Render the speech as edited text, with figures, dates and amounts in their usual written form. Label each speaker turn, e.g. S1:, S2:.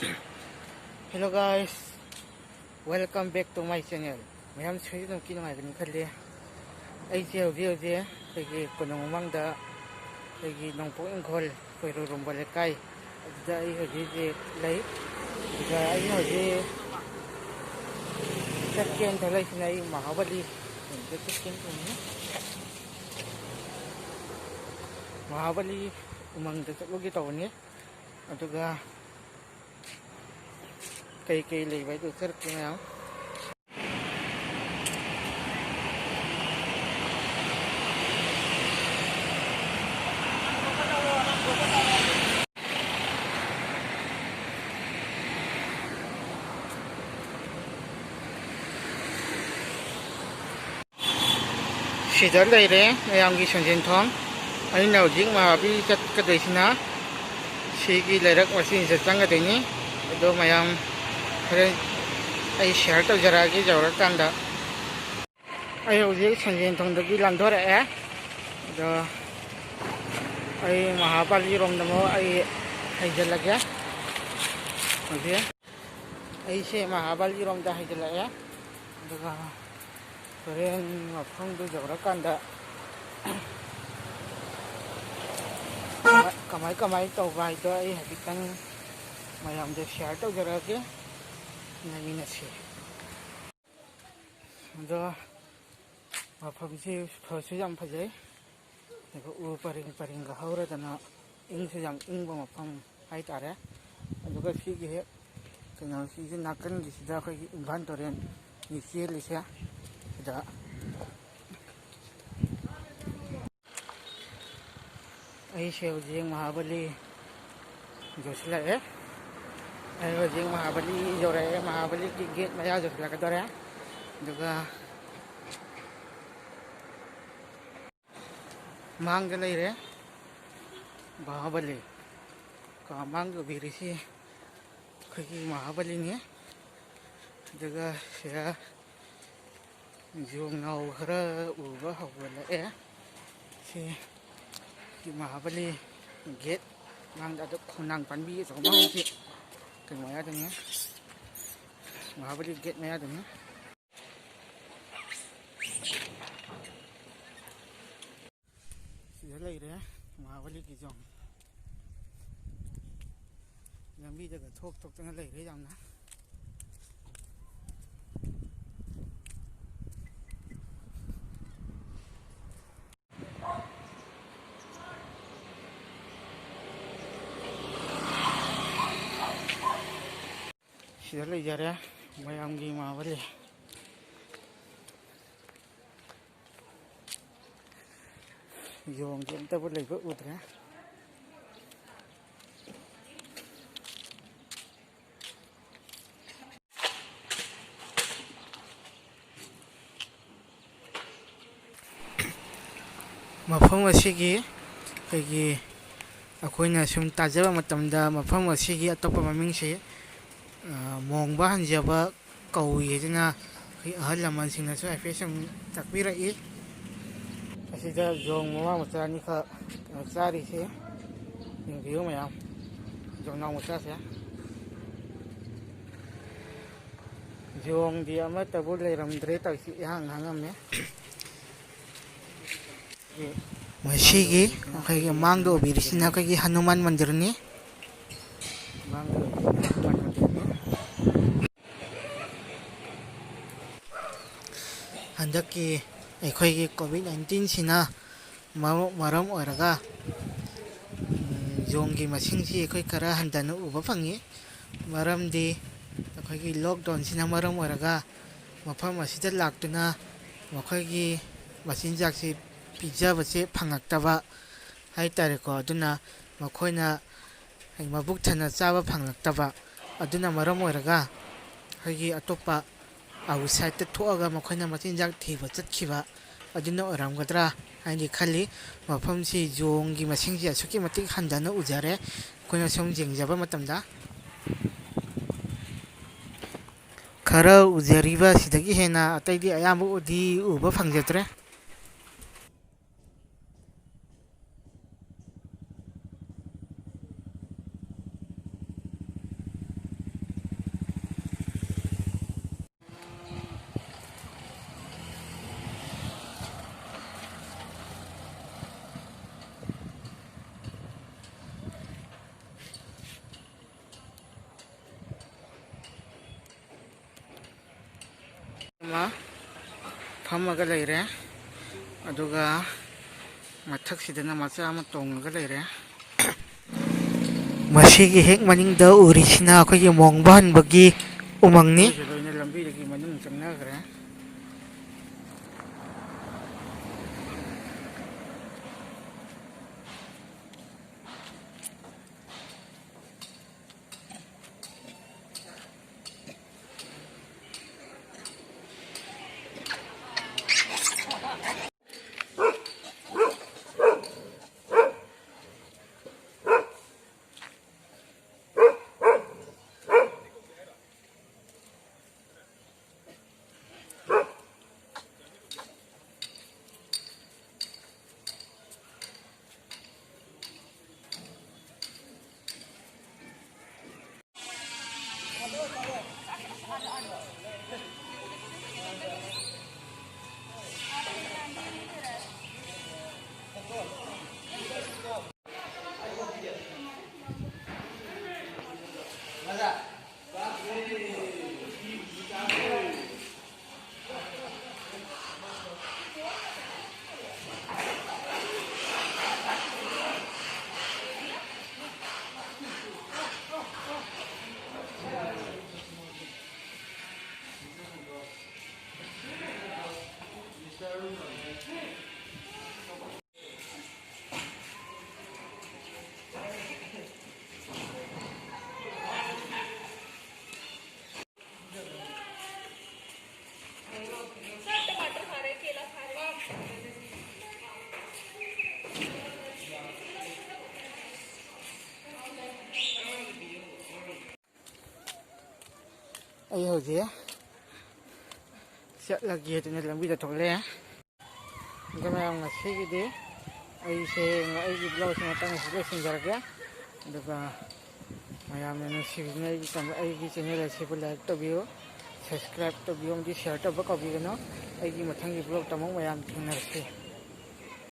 S1: Hello guys, welcome back to my channel. Mayam soy dum kinang agani khalle. Ai je hojie tegi konong mangda tegi nongpo ingkhol koiro rombale kai. Adda ai hojie je lai. Adda ai hojie sakyen thalai sinai Mahabali. Adda sakyen tuni. Mahabali umangda saklogi tawni. Aduga kay leibay to sir kaya 시절 레이레 양기 선진통 아니 나오직 마비 잣까지나 시기 레락 와신 세상가 되니 또 마양 그래 ai share to jara ki jawra tanda ai hoji sanjin thong da ki landore do ai Mahabali rom damo ai haijala ga hoji ai se Mahabali rom da haijala daga koren mafang do jawra kanda kamai to bai to ai hakitang mayam de share to jara ki Nani nasi. Ado mafamsi phosu jam phajai. Deko u paring ga haura dana ing se jam ing ba mafam hai tare. Aduga si ge kena si je nakan gi sida khoi imban toren ni se lisa. Da ai se ujing Mahabali josla ayo jing Mahabali jore Mahabali ki gate maya josla ka dore duga mang ga lai re Mahabali ka mang ga birisi khoi Mahabali ni duga sia jong nau khara u ba hawla si ki Mahabali gate mang da khonang panbi so mang si maya dong ya Mahabali gate maya dong ya sida lai re Mahabali ki jong lambi daga thok tang lai re jamna sida lai jare mayam gi Mahabali yong jem ta bu lai bu udra mafam asigi kegi akoina sum tajaba matamda mafam asigi atopa maming se mongba hanjaba kawi jina ahal laman singna so afesam takbira asida jong mama machani kha sari se view mayam jong nang macha se jong dia ma tabul le ramdre ta si hangam me masigi kai mangdo birisina kai Hanuman mandir ni mangdo handaki ꯑꯩꯈꯣꯏꯒꯤ COVID-19 ꯃꯔꯝ ꯑꯣꯏꯔꯒ ꯌꯣꯡꯒꯤ ꯃꯁꯤꯡꯁꯤ ꯑꯩꯈꯣꯏ ꯈꯔ ꯍꯟꯊꯅ ꯎꯕ ꯐꯪꯉꯤ ꯃꯔꯝꯗꯤ ꯑꯩꯈꯣꯏꯒꯤ ꯂꯣꯛꯗꯥꯎꯟꯁꯤꯅ ꯃꯔꯝ ꯑꯣꯏꯔꯒ ꯃꯐꯝ ꯑꯁꯤꯗ ꯂꯥꯛꯇꯨꯅ ꯃꯈꯣꯏꯒꯤ ꯃꯆꯤꯟꯖꯥꯛꯁꯤ ꯄꯤꯖꯕꯁꯦ ꯐꯪꯉꯛꯇꯕ ꯍꯥꯏꯇꯥꯔꯦꯀꯣ ꯑꯗꯨꯅ ꯃꯈꯣꯏꯅ ꯃꯕꯨꯛ ꯊꯟꯅ ꯆꯥꯕ ꯐꯪꯂꯛꯇꯕ ꯑꯗꯨꯅ ꯃꯔꯝ ꯑꯣꯏꯔꯒ ꯑꯩꯈꯣꯏꯒꯤ ꯑꯇꯣꯞꯄ outside thoaga makhona machinjak thiba chatkiba aduna oramgadra haini khali mafamsi jonggi masingji asuki matik handana ujare koina som jengjaba matamda khara ujariba sidagi hena ataidi ayambu udi uba phangjatre ꯑꯃ ꯐꯝꯃꯒ ꯂꯩꯔꯦ ꯑꯗꯨꯒ ꯃꯊꯛꯁꯤꯗꯅ ꯃꯆꯥ ꯑꯃ ꯇꯣꯡꯉꯒ ꯂꯩꯔꯦ ꯃꯁꯤꯒꯤ ꯍꯦꯛ ꯃꯅꯤꯡꯗ ꯎꯔꯤꯁꯤꯅ ꯑꯩꯈꯣꯏꯒꯤ ꯃꯣꯡꯕ ꯍꯟꯕꯒꯤ ꯎꯃꯪꯅꯤ ꯂꯣꯏꯅ ꯂꯝꯕꯤꯗꯒꯤ ꯃꯅꯨꯡ ꯆꯪꯅꯈ꯭ꯔꯦ ꯑꯩ ꯍꯧꯖꯤꯛ ꯆꯠꯂꯒꯦ ꯑꯗꯨꯅ ꯂꯝꯕꯤꯗ ꯊꯣꯛꯂꯛꯑꯦ ꯑꯗꯨ ꯃꯌꯥꯝ ꯉꯁꯤꯒꯤꯗꯤ ꯑꯩꯒꯤ ꯕ꯭ꯂꯣꯒꯁꯤ ꯃꯇꯥꯡ ꯑꯁꯤ ꯂꯣꯏꯁꯤꯟꯖꯔꯒꯦ ꯑꯗꯨꯒ ꯃꯌꯥꯝꯅ ꯅꯨꯡꯁꯤꯕꯤꯗꯨꯅ ꯑꯩꯒꯤ ꯆꯦꯅꯦꯜ ꯑꯁꯤꯕꯨ ꯂꯥꯏꯛ ꯇꯧꯕꯤꯌꯨ ꯁꯕꯁꯀ꯭ꯔꯥꯏꯕ ꯇꯧꯕꯤꯌꯨ ꯑꯃꯗꯤ ꯁꯤꯌꯔ ꯇꯧꯕ ꯀꯥꯎꯕꯤꯒꯅꯨ ꯑꯩꯒꯤ ꯃꯊꯪꯒꯤ ꯕ꯭ꯂꯣꯒꯇ ꯑꯃꯨꯛ ꯃꯌꯥꯝ ꯊꯦꯡꯅꯔꯁꯤ